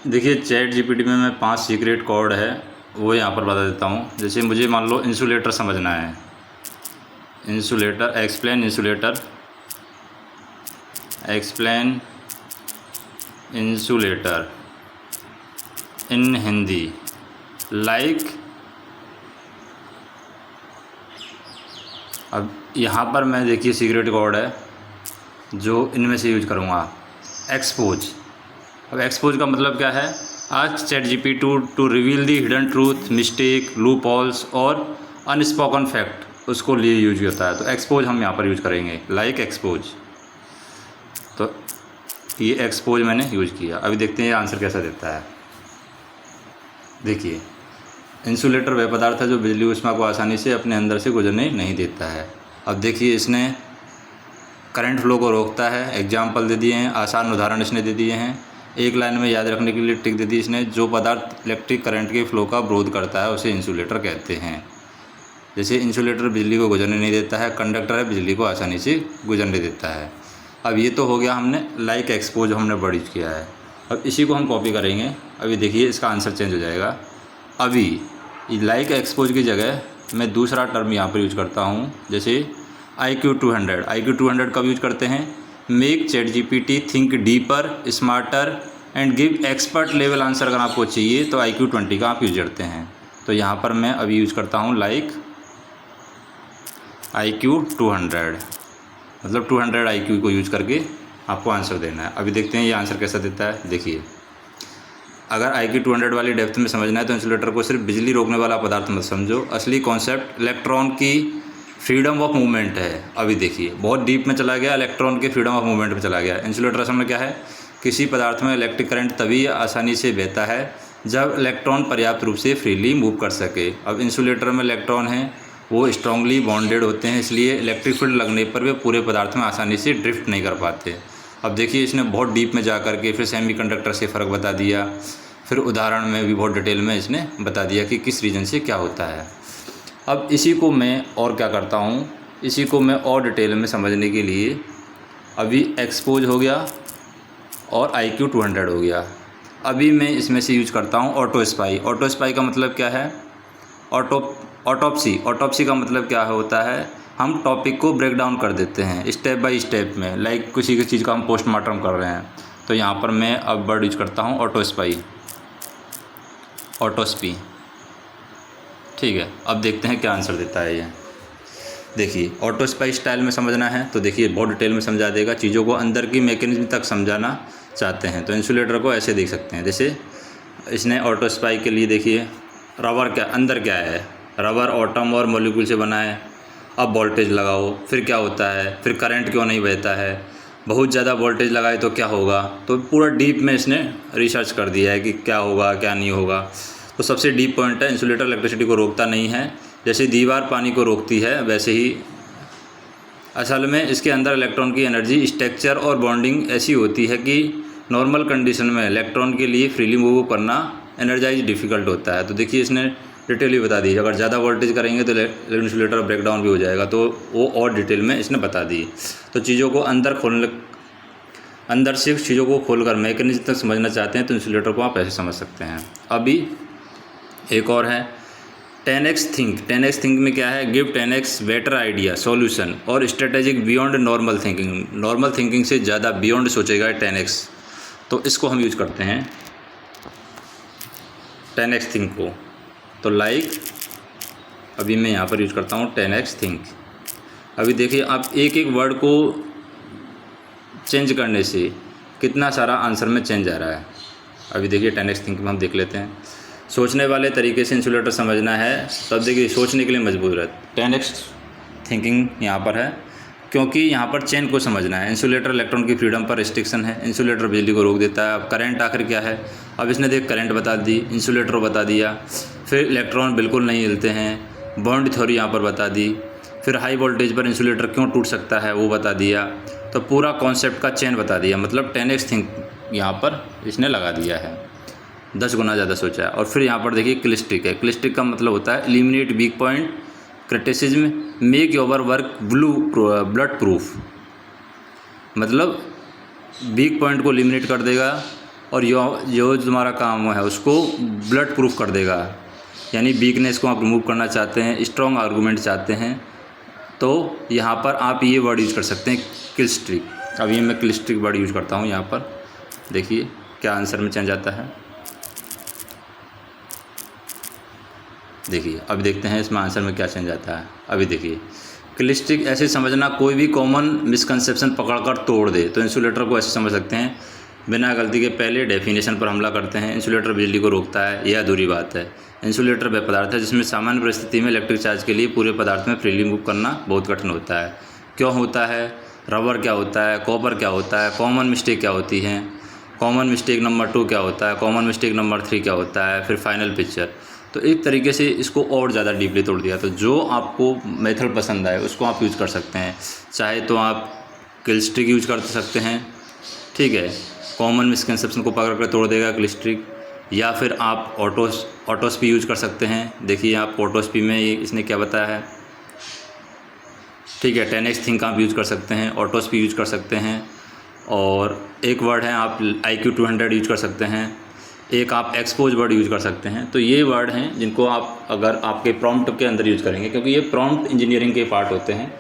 देखिए chat GPT में मैं 5 सीक्रेट कोड है वो यहाँ पर बता देता हूँ। जैसे मुझे मान लो इंसुलेटर समझना है, इंसुलेटर एक्सप्लेन इंसुलेटर इन हिंदी लाइक। अब यहाँ पर मैं देखिए सीक्रेट कोड है जो इनमें से यूज करूँगा, एक्सपोज। अब एक्सपोज का मतलब क्या है? Ask chat GPT to reveal the hidden truth, mistake, loopholes और अनस्पोकन फैक्ट, उसको लिए यूज होता है। तो एक्सपोज हम यहाँ पर यूज करेंगे, लाइक एक्सपोज। तो ये एक्सपोज मैंने यूज किया। अभी देखते हैं ये आंसर कैसा देता है। देखिए इंसुलेटर वह पदार्थ है जो बिजली ऊष्मा को आसानी से अपने अंदर से गुजरने नहीं देता है। अब देखिए इसने करंट फ्लो को रोकता है, एग्जाम्पल दे दिए हैं, आसान उदाहरण इसने दे दिए हैं। एक लाइन में याद रखने के लिए टिक दे दी इसने। जो पदार्थ इलेक्ट्रिक करंट के फ्लो का विरोध करता है उसे इंसुलेटर कहते हैं। जैसे इंसुलेटर बिजली को गुजरने नहीं देता है, कंडक्टर है बिजली को आसानी से गुजरने देता है। अब ये तो हो गया हमने लाइक एक्सपोज हमने बड़ी किया है। अब इसी को हम कॉपी करेंगे। अभी देखिए इसका आंसर चेंज हो जाएगा। अभी लाइक एक्सपोज की जगह मैं दूसरा टर्म यहाँ पर यूज करता हूँ, जैसे IQ 200। IQ 200 कब यूज करते हैं? Make chat GPT think deeper, smarter and give expert level answer. अगर आपको चाहिए तो IQ 20 का आप यूज करते हैं। तो यहाँ पर मैं अभी यूज करता हूँ लाइक IQ 200, मतलब 200 IQ को यूज करके आपको आंसर देना है। अभी देखते हैं ये आंसर कैसा देता है। देखिए अगर IQ 200 वाली डेप्थ में समझना है तो इंसुलेटर को सिर्फ बिजली रोकने वाला पदार्थ मत समझो, असली कॉन्सेप्ट इलेक्ट्रॉन की फ्रीडम ऑफ मूवमेंट है। अभी देखिए बहुत डीप में चला गया, इलेक्ट्रॉन के फ्रीडम ऑफ मूवमेंट में चला गया। इंसुलेटर असल में क्या है? किसी पदार्थ में इलेक्ट्रिक करंट तभी आसानी से बहता है जब इलेक्ट्रॉन पर्याप्त रूप से फ्रीली मूव कर सके। अब इंसुलेटर में इलेक्ट्रॉन हैं वो स्ट्रांगली बॉन्डेड होते हैं, इसलिए इलेक्ट्रिक फील्ड लगने पर वे पूरे पदार्थ में आसानी से ड्रिफ्ट नहीं कर पाते। अब देखिए इसने बहुत डीप में जा कर के फिर सेमीकंडक्टर से फ़र्क बता दिया, फिर उदाहरण में भी बहुत डिटेल में इसने बता दिया कि किस रीजन से क्या होता है। अब इसी को मैं और क्या करता हूँ, इसी को मैं और डिटेल में समझने के लिए अभी एक्सपोज हो गया और IQ 200 हो गया। अभी मैं इसमें से यूज करता हूँ ऑटो स्पाई। ऑटो स्पाई का मतलब क्या है? ऑटोप्सी। ऑटोप्सी का मतलब क्या होता है? हम टॉपिक को ब्रेक डाउन कर देते हैं स्टेप बाय स्टेप में, लाइक किसी की चीज़ का हम पोस्टमार्टम कर रहे हैं। तो यहाँ पर मैं अब वर्ड यूज करता हूँ ऑटो स्पाई, ऑटोस्पी। ठीक है, अब देखते हैं क्या आंसर देता है ये। देखिए ऑटो स्पाई स्टाइल में समझना है तो देखिए बहुत डिटेल में समझा देगा। चीज़ों को अंदर की मैकेनिज्म तक समझाना चाहते हैं तो इंसुलेटर को ऐसे देख सकते हैं। जैसे इसने ऑटो स्पाई के लिए देखिए रबर क्या अंदर क्या है? रबर एटम और मॉलिक्यूल से बना है। अब वोल्टेज लगाओ, फिर क्या होता है? फिर करंट क्यों नहीं बहता है? बहुत ज़्यादा वोल्टेज लगाए तो क्या होगा? तो पूरा डीप में इसने रिसर्च कर दिया है कि क्या होगा क्या नहीं होगा। तो सबसे डीप पॉइंट है इंसुलेटर इलेक्ट्रिसिटी को रोकता नहीं है, जैसे दीवार पानी को रोकती है वैसे ही असल में इसके अंदर इलेक्ट्रॉन की एनर्जी स्ट्रक्चर और बॉन्डिंग ऐसी होती है कि नॉर्मल कंडीशन में इलेक्ट्रॉन के लिए फ्रीली मूव करना एनर्जाइज डिफ़िकल्ट होता है। तो देखिए इसने डिटेल बता दी। अगर ज़्यादा वोल्टेज करेंगे तो इंसुलेटर ब्रेकडाउन भी हो जाएगा, तो वो और डिटेल में इसने बता दी। तो चीज़ों को अंदर से चीज़ों को खोलकर मैकेनिज्म तक समझना चाहते हैं तो इंसुलेटर को आप ऐसे समझ सकते हैं। अभी एक और है 10x थिंक। 10x थिंक में क्या है? Give 10x better idea, solution और strategic beyond normal thinking. Normal thinking से ज़्यादा बियॉन्ड सोचेगा 10x। तो इसको हम यूज करते हैं 10x थिंक को। तो लाइक अभी मैं यहाँ पर यूज करता हूँ 10x थिंक। अभी देखिए आप एक एक वर्ड को चेंज करने से कितना सारा आंसर में चेंज आ रहा है। अभी देखिए 10x थिंक में हम देख लेते हैं। सोचने वाले तरीके से इंसुलेटर समझना है तब देखिए सोचने के लिए मजबूर है। 10x थिंकिंग यहाँ पर है क्योंकि यहाँ पर चेन को समझना है। इंसुलेटर इलेक्ट्रॉन की फ्रीडम पर रिस्ट्रिक्शन है, इंसुलेटर बिजली को रोक देता है। अब करंट आखिर क्या है? अब इसने देख करंट बता दी, इंसुलेटर बता दिया, फिर इलेक्ट्रॉन बिल्कुल नहीं हिलते हैं, बॉन्ड थ्योरी यहाँ पर बता दी, फिर हाई वोल्टेज पर इंसुलेटर क्यों टूट सकता है वो बता दिया। तो पूरा कॉन्सेप्ट का चेन बता दिया, मतलब 10x थिंक यहाँ पर इसने लगा दिया है, 10 गुना ज़्यादा सोचा है। और फिर यहाँ पर देखिए क्लिस्टिक है। क्लिस्टिक का मतलब होता है eliminate weak point, criticism, make your work blood proof. मतलब वीक पॉइंट को एलिमिनेट कर देगा, और जो तुम्हारा काम है उसको ब्लड प्रूफ कर देगा। यानी वीकनेस को आप रिमूव करना चाहते हैं, स्ट्रॉन्ग आर्गूमेंट चाहते हैं, तो यहाँ पर आप ये वर्ड यूज़ कर सकते हैं, किल स्ट्रिक। अब ये मैं किल स्ट्रिक वर्ड यूज़ करता हूँ यहाँ पर। देखिए क्या आंसर में चेंज आता है। देखिए अब देखते हैं इसमें आंसर में क्या चेंज आता है। अभी देखिए, किल स्ट्रिक ऐसे समझना, कोई भी कॉमन मिसकंसेप्शन पकड़कर तोड़ दे। तो इंसुलेटर को ऐसे समझ सकते हैं, बिना गलती के पहले डेफिनेशन पर हमला करते हैं। इंसुलेटर बिजली को रोकता है, यह अधूरी बात है। इंसुलेटर वह पदार्थ है जिसमें सामान्य परिस्थिति में इलेक्ट्रिक चार्ज के लिए पूरे पदार्थ में फ्रीली मूव करना बहुत कठिन होता है। क्यों होता है? रबर क्या होता है, कॉपर क्या होता है, कॉमन मिस्टेक क्या होती हैं, कॉमन मिस्टेक नंबर 2 क्या होता है, कॉमन मिस्टेक नंबर 3 क्या होता है, फिर फाइनल पिक्चर। तो एक तरीके से इसको और ज़्यादा डीपली तोड़ दिया। तो जो आपको मेथड पसंद आए उसको आप यूज़ कर सकते हैं। चाहे तो आप किल स्ट्रिक यूज कर सकते हैं, ठीक है, कॉमन मिसकंसेप्शन को पकड़ कर तोड़ देगा किल स्ट्रिक, या फिर आप ऑटोस्पी यूज कर सकते हैं। देखिए आप ऑटोस्पी में ये इसने क्या बताया है, ठीक है। 10x थिंक आप यूज़ कर सकते हैं, ऑटोस्पी यूज कर सकते हैं, और एक वर्ड है आप IQ 200 यूज कर सकते हैं, एक आप एक्सपोज वर्ड यूज़ कर सकते हैं। तो ये वर्ड हैं जिनको आप अगर आपके प्रॉम्प्ट के अंदर यूज़ करेंगे, क्योंकि ये प्रॉम्प्ट इंजीनियरिंग के पार्ट होते हैं।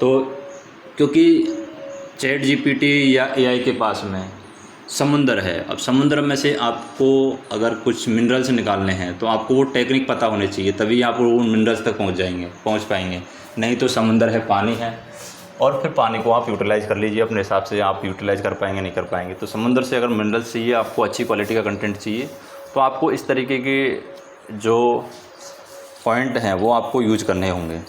तो क्योंकि चैट GPT या AI के पास में समुंदर है, अब समुद्र में से आपको अगर कुछ मिनरल्स निकालने हैं तो आपको वो टेक्निक पता होनी चाहिए, तभी आप उन मिनरल्स तक पहुंच पाएंगे। नहीं तो समुंदर है, पानी है, और फिर पानी को आप यूटिलाइज़ कर लीजिए अपने हिसाब से, आप यूटिलाइज़ कर पाएंगे नहीं कर पाएंगे। तो समुंदर से अगर मिनरल्स चाहिए, आपको अच्छी क्वालिटी का कंटेंट चाहिए, तो आपको इस तरीके के जो पॉइंट हैं वो आपको यूज करने होंगे।